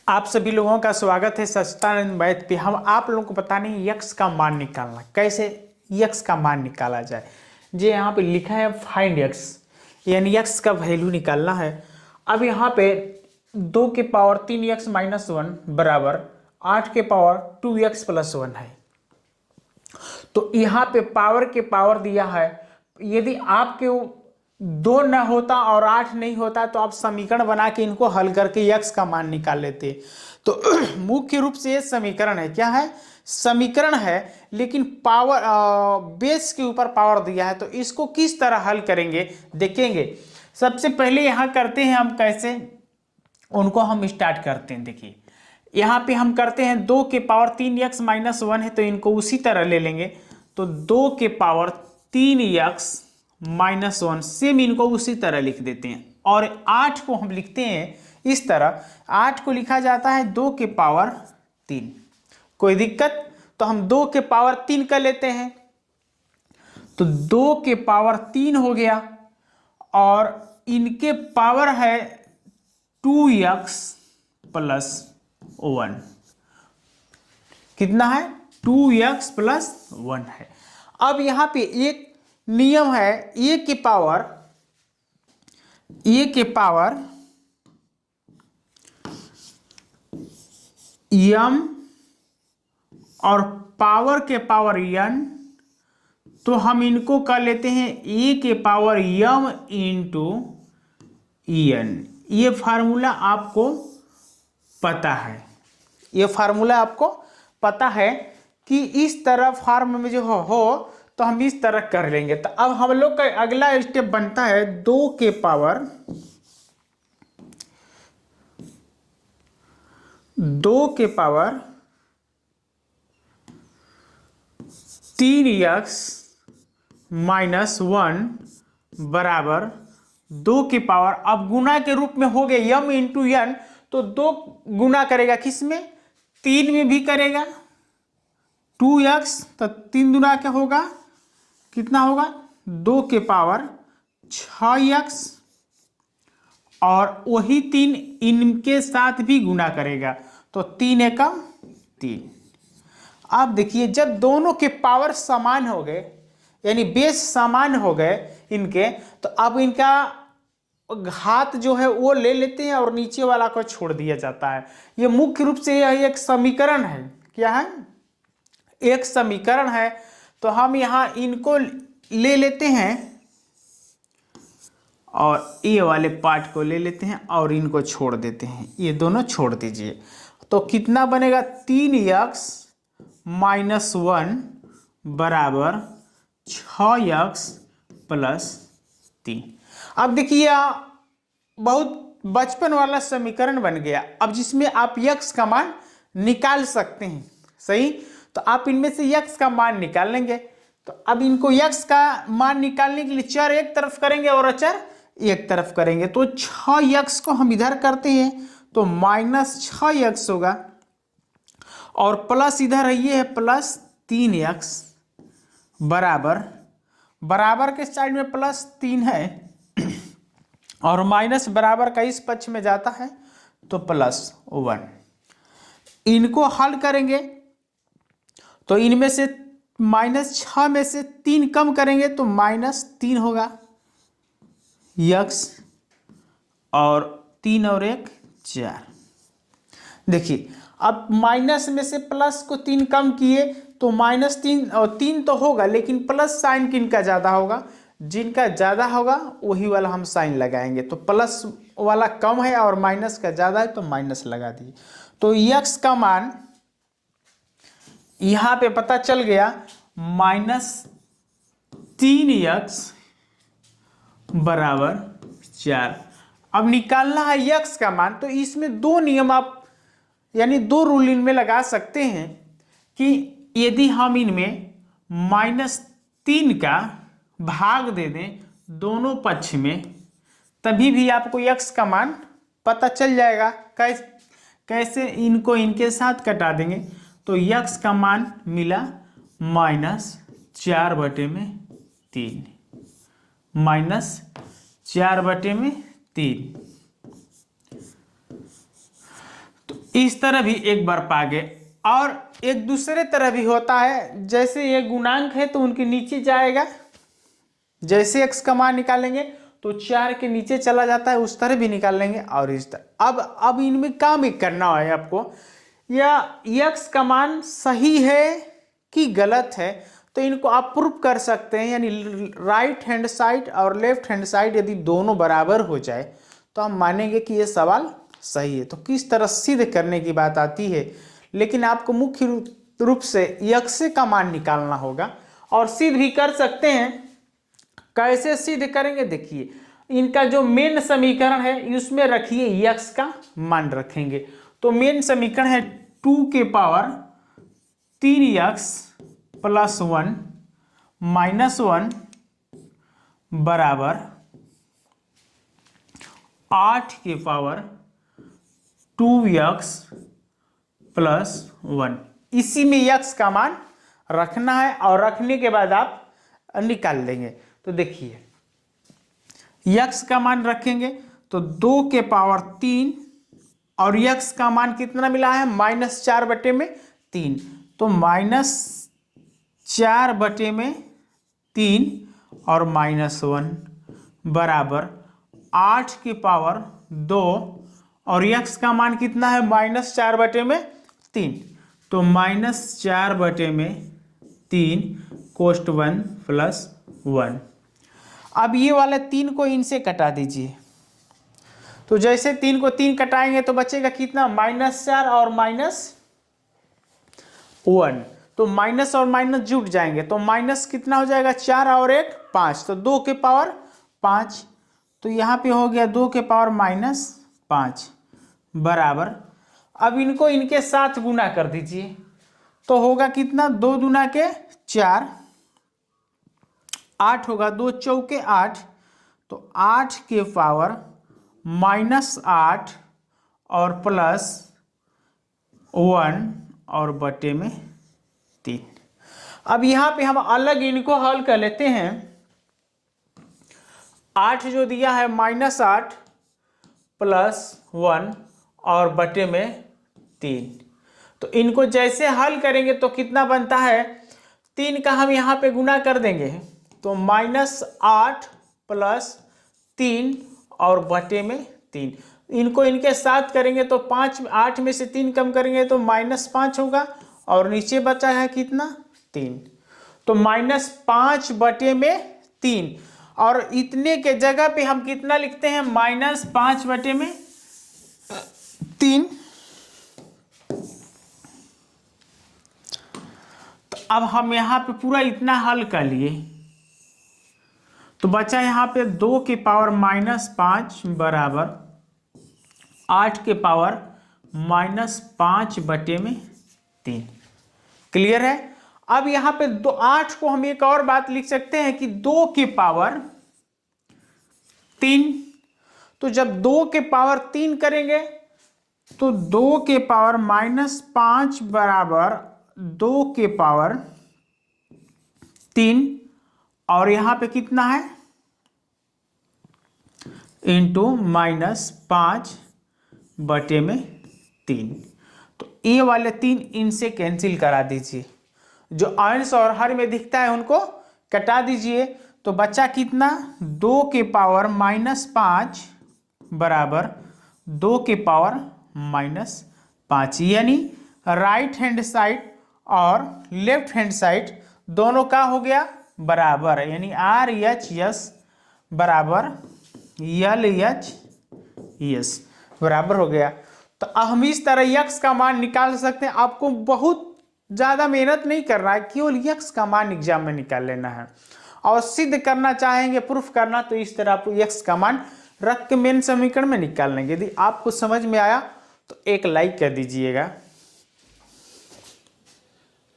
आप सभी लोगों का स्वागत है सच्चिदानंद मैथ पे। हम आप लोगों को बताने यक्स का मान निकालना, कैसे यक्स का मान निकाला जाए। जो यहाँ पे लिखा है फाइंड यक्स, यानी यक्स का वैल्यू निकालना है। अब यहाँ पे 2 के पावर 3x माइनस 1 बराबर 8 के पावर 2x प्लस 1 है। तो यहाँ पे पावर के पावर दिया है। यदि आपके 2 न होता और 8 नहीं होता तो आप समीकरण बना के इनको हल करके यक्स का मान निकाल लेते। तो मुख्य रूप से ये समीकरण है, क्या है, समीकरण है, लेकिन पावर बेस के ऊपर पावर दिया है। तो इसको किस तरह हल करेंगे देखेंगे। सबसे पहले यहाँ करते हैं हम कैसे, उनको हम स्टार्ट करते हैं। देखिए यहाँ पे हम करते हैं 2 के पावर 3x माइनस 1 है, तो इनको उसी तरह ले लेंगे। तो 2 के पावर 3x माइनस 1 सेम इनको उसी तरह लिख देते हैं। और 8 को हम लिखते हैं इस तरह, 8 को लिखा जाता है 2 के पावर 3। कोई दिक्कत? तो हम 2 के पावर 3 कर लेते हैं, तो 2 के पावर 3 हो गया। और इनके पावर है 2x प्लस 1। कितना है? 2x प्लस 1 है। अब यहां पे एक नियम है, a के पावर m और पावर के पावर n, तो हम इनको कर लेते हैं a के पावर m इंटू n। ये फार्मूला आपको पता है, ये फार्मूला आपको पता है कि इस तरह फॉर्म में जो हो तो हम इस तरह कर लेंगे। तो अब हम लोग का अगला स्टेप बनता है 2 के पावर 3x माइनस 1 बराबर 2 के पावर, अब गुना के रूप में हो गए m इंटू n, तो 2 गुना करेगा किस में? 3 में भी करेगा 2x, तो 3 गुना क्या होगा, कितना होगा? 2 के पावर 6x, और वही 3 इनके साथ भी गुना करेगा, तो 3 एकम 3। अब देखिए जब दोनों के पावर समान हो गए, यानी बेस समान हो गए इनके, तो अब इनका घात जो है वो ले लेते हैं और नीचे वाला को छोड़ दिया जाता है। ये मुख्य रूप से यह एक समीकरण है। क्या है? एक समीकरण है। तो हम यहां इनको ले लेते हैं और ये वाले पार्ट को ले लेते हैं और इनको छोड़ देते हैं, ये दोनों छोड़ दीजिए। तो कितना बनेगा? 3x माइनस 1 बराबर 6x प्लस 3। अब देखिए बहुत बचपन वाला समीकरण बन गया, अब जिसमें आप x का मान निकाल सकते हैं। सही, तो आप इनमें से x का मान निकाल लेंगे। तो अब इनको x का मान निकालने के लिए चर एक तरफ करेंगे और अचर एक तरफ करेंगे। तो 6x को हम इधर करते हैं तो माइनस 6x होगा, और प्लस इधर ये है प्लस 3x बराबर, बराबर के साइड में प्लस 3 है और माइनस बराबर का इस पक्ष में जाता है तो प्लस 1। इनको हल करेंगे तो इनमें से -6 में से 3 कम करेंगे तो -3 होगा x, और 3 और 1 4। देखिए अब माइनस में से प्लस को 3 कम किए तो -3 और 3 तो होगा, लेकिन प्लस साइन किनका ज़्यादा होगा? जिनका ज़्यादा होगा वही वाला हम साइन लगाएंगे। तो प्लस वाला कम है और माइनस का ज़्यादा है तो माइनस लगा दिए। तो x का मान यहाँ पे पता चल गया -3x बराबर 4। अब निकालना है x का मान, तो इसमें 2 नियम आप, यानी 2 रूल इनमें लगा सकते हैं कि यदि हम इनमें -3 का भाग दे दें दोनों पक्ष में, तभी भी आपको x का मान पता चल जाएगा। कैसे? इनको इनके साथ कटा देंगे तो x का मान मिला -4/3, -4/3। तो इस तरह भी एक बार पा गए। और एक दूसरे तरह भी होता है, जैसे ये गुणांक है तो उनके नीचे जाएगा, जैसे x का मान निकालेंगे तो 4 के नीचे चला जाता है, उस तरह भी निकाल लेंगे। और इस तरह अब इनमें काम एक करना है आपको, या x का मान सही है कि गलत है, तो इनको आप प्रूफ कर सकते हैं। यानी राइट हैंड साइड और लेफ्ट हैंड साइड यदि दोनों बराबर हो जाए तो हम मानेंगे कि ये सवाल सही है। तो किस तरह सिद्ध करने की बात आती है, लेकिन आपको मुख्य रूप से x का मान निकालना होगा। और सिद्ध भी कर सकते हैं। कैसे सिद्ध करेंगे, देखिए इनका जो मेन समीकरण है उसमें रखिए x का मान रखेंगे। तो मेन समीकरण है 2 के पावर 3x प्लस 1 माइनस 1 बराबर 8 के पावर 2x प्लस 1। इसी में x का मान रखना है और रखने के बाद आप निकाल देंगे। तो देखिए x का मान रखेंगे तो 2 के पावर 3 और x का मान कितना मिला है -4/3, तो -4/3 और -1 बराबर 8 के पावर 2 और x का मान कितना है -4/3, तो -4/3 कोष्ट 1 प्लस 1। अब ये वाले 3 को इनसे कटा दीजिए। तो जैसे 3 को 3 कटाएंगे तो बचेगा कितना -4 और -1, तो माइनस और माइनस जुट जाएंगे तो माइनस कितना हो जाएगा 4 और 1 5, तो 2 के पावर 5, तो यहाँ पे हो गया 2 के पावर -5 बराबर। अब इनको इनके साथ गुना कर दीजिए तो होगा कितना 2 दूना के 4, 8 होगा, 2 चौके 8, तो 8 के पावर -8 और प्लस 1 और बटे में 3। अब यहाँ पे हम अलग इनको हल कर लेते हैं। 8 जो दिया है -8 प्लस 1 और बटे में 3, तो इनको जैसे हल करेंगे तो कितना बनता है 3 का हम यहाँ पे गुना कर देंगे तो -8 प्लस 3 और बटे में 3। इनको इनके साथ करेंगे तो 8 में से 3 कम करेंगे तो -5 होगा और नीचे बचा है कितना 3, तो -5 बटे में 3। और इतने के जगह पे हम कितना लिखते हैं -5 बटे में 3। तो अब हम यहाँ पे पूरा इतना हल कर लिए तो बचा यहाँ पे 2 के पावर -5 बराबर 8 के पावर -5 बटे में 3। क्लियर है। अब यहाँ पे 8 को हम एक और बात लिख सकते हैं कि 2 के पावर 3, तो जब 2 के पावर 3 करेंगे तो 2 के पावर -5 बराबर 2 के पावर 3 और यहाँ पे कितना है इंटू -5 बटे में 3। तो ये वाले 3 इनसे कैंसिल करा दीजिए, जो अंश और हर में दिखता है उनको कटा दीजिए। तो बच्चा कितना 2 के पावर -5 बराबर 2 के पावर -5, यानी राइट हैंड साइड और लेफ्ट हैंड साइड दोनों का हो गया बराबर, यानी RHS बराबर LHS बराबर हो गया। तो हम इस तरह x का मान निकाल सकते हैं। आपको बहुत ज़्यादा मेहनत नहीं करना है, केवल x का मान एग्जाम में निकाल लेना है। और सिद्ध करना चाहेंगे, प्रूफ करना, तो इस तरह आपको x का मान रख के मेन समीकरण में निकाल लेंगे। यदि आपको समझ में आया तो एक लाइक कर दीजिएगा।